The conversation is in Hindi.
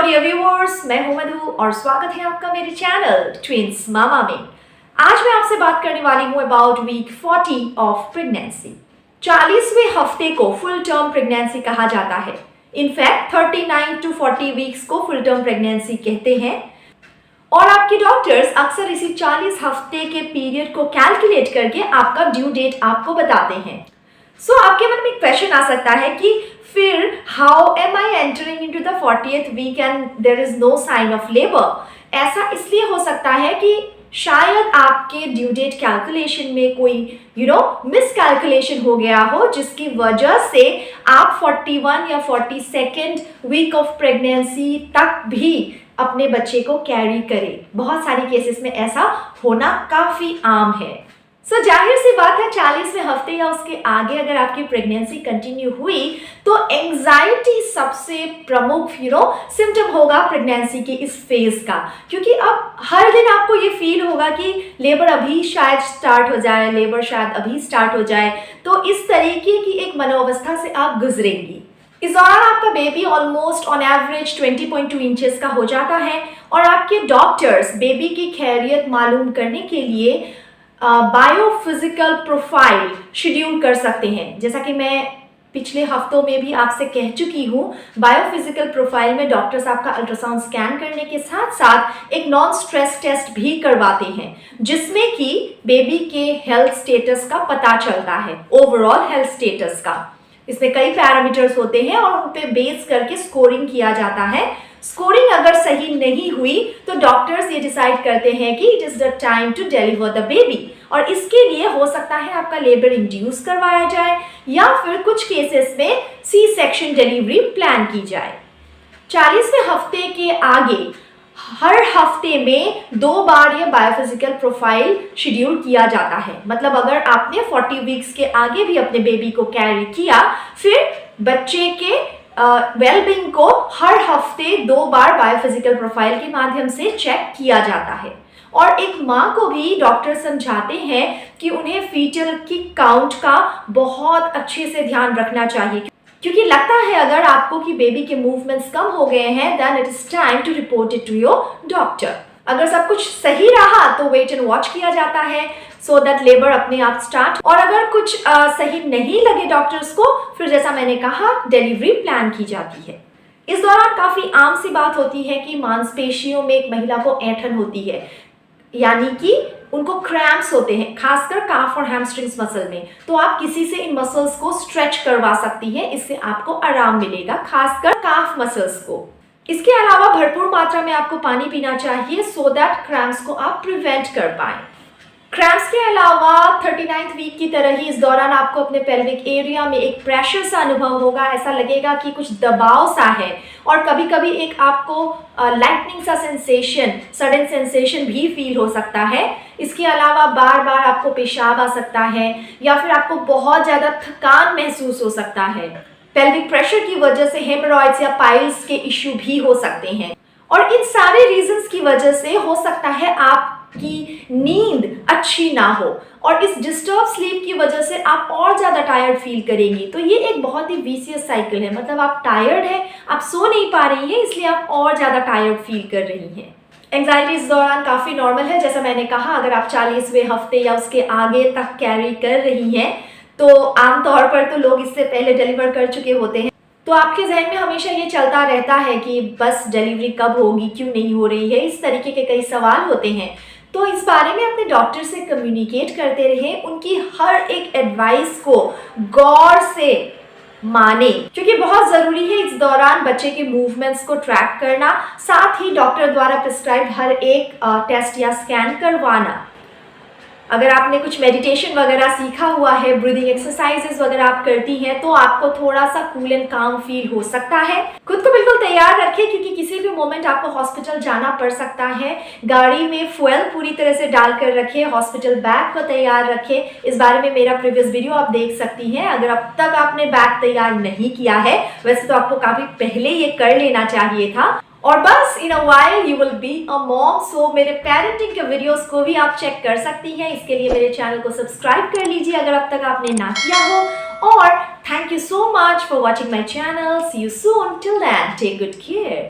डियर व्यूअर्स, मैं हूं मधु और स्वागत है आपका मेरे चैनल ट्विंस मामा में। आज मैं आपसे बात करने वाली हूं अबाउट वीक 40 ऑफ प्रेगनेंसी। 40वें हफ्ते को फुल टर्म प्रेगनेंसी कहा जाता है। इनफैक्ट 39 टू 40 वीक्स को फुल टर्म प्रेगनेंसी कहते हैं और आपके डॉक्टर्स अक्सर इसी 40 हफ्ते के पीरियड को कैलकुलेट करके आपका ड्यू डेट आपको बताते हैं। सो आपके मन में एक क्वेश्चन आ सकता है कि फिर how am I entering into the 40th week and there is no sign of labour. ऐसा इसलिए हो सकता है कि शायद आपके ड्यू डेट कैलकुलेशन में कोई मिसकैलकुलेशन हो गया हो, जिसकी वजह से आप 41 या 42nd वीक ऑफ प्रेगनेंसी तक भी अपने बच्चे को कैरी करें। बहुत सारी केसेस में ऐसा होना काफी आम है। सो जाहिर सी बात है 40वें हफ्ते या उसके आगे अगर आपकी प्रेगनेंसी कंटिन्यू हुई तो एंजाइटी सबसे प्रमुख सिम्टम होगा प्रेगनेंसी के इस फेज का, क्योंकि अब हर दिन आपको ये फील होगा कि लेबर अभी शायद स्टार्ट हो जाए, लेबर शायद अभी स्टार्ट हो जाए। तो इस तरीके की एक मनोअवस्था से आप गुजरेंगी। इस दौरान आपका baby almost on average 20.2 inches का हो जाता है और आपके डॉक्टर्स बेबी की खैरियत मालूम करने के लिए बायोफिजिकल प्रोफाइल शेड्यूल कर सकते हैं। जैसा कि मैं पिछले हफ्तों में भी आपसे कह चुकी हूँ, बायोफिजिकल प्रोफाइल में डॉक्टर्स आपका अल्ट्रासाउंड स्कैन करने के साथ साथ एक नॉन स्ट्रेस टेस्ट भी करवाते हैं, जिसमें कि बेबी के हेल्थ स्टेटस का पता चलता है, ओवरऑल हेल्थ स्टेटस का। इसमें कई पैरामीटर्स होते हैं और उन पे बेस करके स्कोरिंग किया जाता है। स्कोरिंग अगर सही नहीं हुई तो डॉक्टर्स ये डिसाइड करते हैं कि it is the time to deliver the baby, और इसके लिए हो सकता है आपका लेबर इंड्यूस करवाया जाए या फिर कुछ केसेस में सी सेक्शन डिलीवरी प्लान की जाए। 40वें हफ्ते के आगे हर हफ्ते में 2 बार ये बायोफिजिकल प्रोफाइल शेड्यूल किया जाता है। मतलब अगर आपने 40 वीक्स के आगे भी अपने बेबी को कैरी किया, फिर बच्चे के वेलबींग को हर हफ्ते 2 बार बायोफिजिकल प्रोफाइल के माध्यम से चेक किया जाता है। और एक माँ को भी डॉक्टर समझाते हैं कि उन्हें फीटल किक काउंट का बहुत अच्छे से ध्यान रखना चाहिए, क्योंकि लगता है अगर आपको कि बेबी के मूवमेंट्स कम हो गए हैं, then it is time to report it to your doctor. अगर सब कुछ सही रहा तो वेट एंड वॉच किया जाता है सो दैट लेबर अपने आप स्टार्ट, और अगर कुछ सही नहीं लगे डॉक्टर्स को, फिर जैसा मैंने कहा डिलीवरी प्लान की जाती है। इस दौरान काफी आम सी बात होती है कि मांसपेशियों में एक महिला को ऐंठन होती है, यानी कि उनको क्रैम्प्स होते हैं, खासकर काफ और हैमस्ट्रिंग्स मसल में। तो आप किसी से इन मसल्स को स्ट्रेच करवा सकती हैं, इससे आपको आराम मिलेगा, खासकर काफ मसल्स को। इसके अलावा भरपूर मात्रा में आपको पानी पीना चाहिए सो दैट क्रैम्प्स को आप प्रिवेंट कर पाएं। क्रैम्प्स के अलावा 39th वीक की तरह ही इस दौरान आपको अपने पेल्विक एरिया में एक प्रेशर सा अनुभव होगा। ऐसा लगेगा कि कुछ दबाव सा है, और कभी कभी एक आपको लाइटनिंग सा सेंसेशन, सडन सेंसेशन भी फील हो सकता है। इसके अलावा बार बार आपको पेशाब आ सकता है या फिर आपको बहुत ज़्यादा थकान महसूस हो सकता है। पेल्विक प्रेशर की वजह से हेमरॉइड्स या पाइल्स के इश्यू भी हो सकते हैं, और इन सारे रीजंस की वजह से हो सकता है आपकी नींद अच्छी ना हो, और इस डिस्टर्ब स्लीप की वजह से आप और ज़्यादा टायर्ड फील करेंगी। तो ये एक बहुत ही विशियस साइकिल है, मतलब आप टायर्ड हैं, आप सो नहीं पा रही हैं, इसलिए आप और ज़्यादा टायर्ड फील कर रही हैं। एंग्जाइटी इस दौरान काफ़ी नॉर्मल है। जैसा मैंने कहा, अगर आप 40वें हफ्ते या उसके आगे तक कैरी कर रही हैं तो आमतौर पर तो लोग इससे पहले डिलीवर कर चुके होते हैं, तो आपके जहन में हमेशा ये चलता रहता है कि बस डिलीवरी कब होगी, क्यों नहीं हो रही है, इस तरीके के कई सवाल होते हैं। तो इस बारे में अपने डॉक्टर से कम्युनिकेट करते रहें, उनकी हर एक एडवाइस को गौर से माने, क्योंकि बहुत ज़रूरी है इस दौरान बच्चे के मूवमेंट्स को ट्रैक करना, साथ ही डॉक्टर द्वारा प्रिस्क्राइब हर एक टेस्ट या स्कैन करवाना। अगर आपने कुछ मेडिटेशन वगैरह सीखा हुआ है, ब्रीदिंग एक्सरसाइजेस वगैरह आप करती हैं, तो आपको थोड़ा सा कूल एंड काम फील हो सकता है। खुद को बिल्कुल तैयार रखें, क्योंकि किसी भी मोमेंट आपको हॉस्पिटल जाना पड़ सकता है। गाड़ी में फ्यूल पूरी तरह से डालकर रखें, हॉस्पिटल बैग को तैयार रखें। इस बारे में मेरा प्रीवियस वीडियो आप देख सकती हैं। अगर अब तक आपने बैग तैयार नहीं किया है, वैसे तो आपको काफ़ी पहले ये कर लेना चाहिए था। और बस in a while you will be a mom. So मेरे पेरेंटिंग के वीडियोस को भी आप चेक कर सकती हैं। इसके लिए मेरे चैनल को सब्सक्राइब कर लीजिए अगर अब तक आपने ना किया हो। और thank you so much for watching my channel. See you soon. Till then take good care.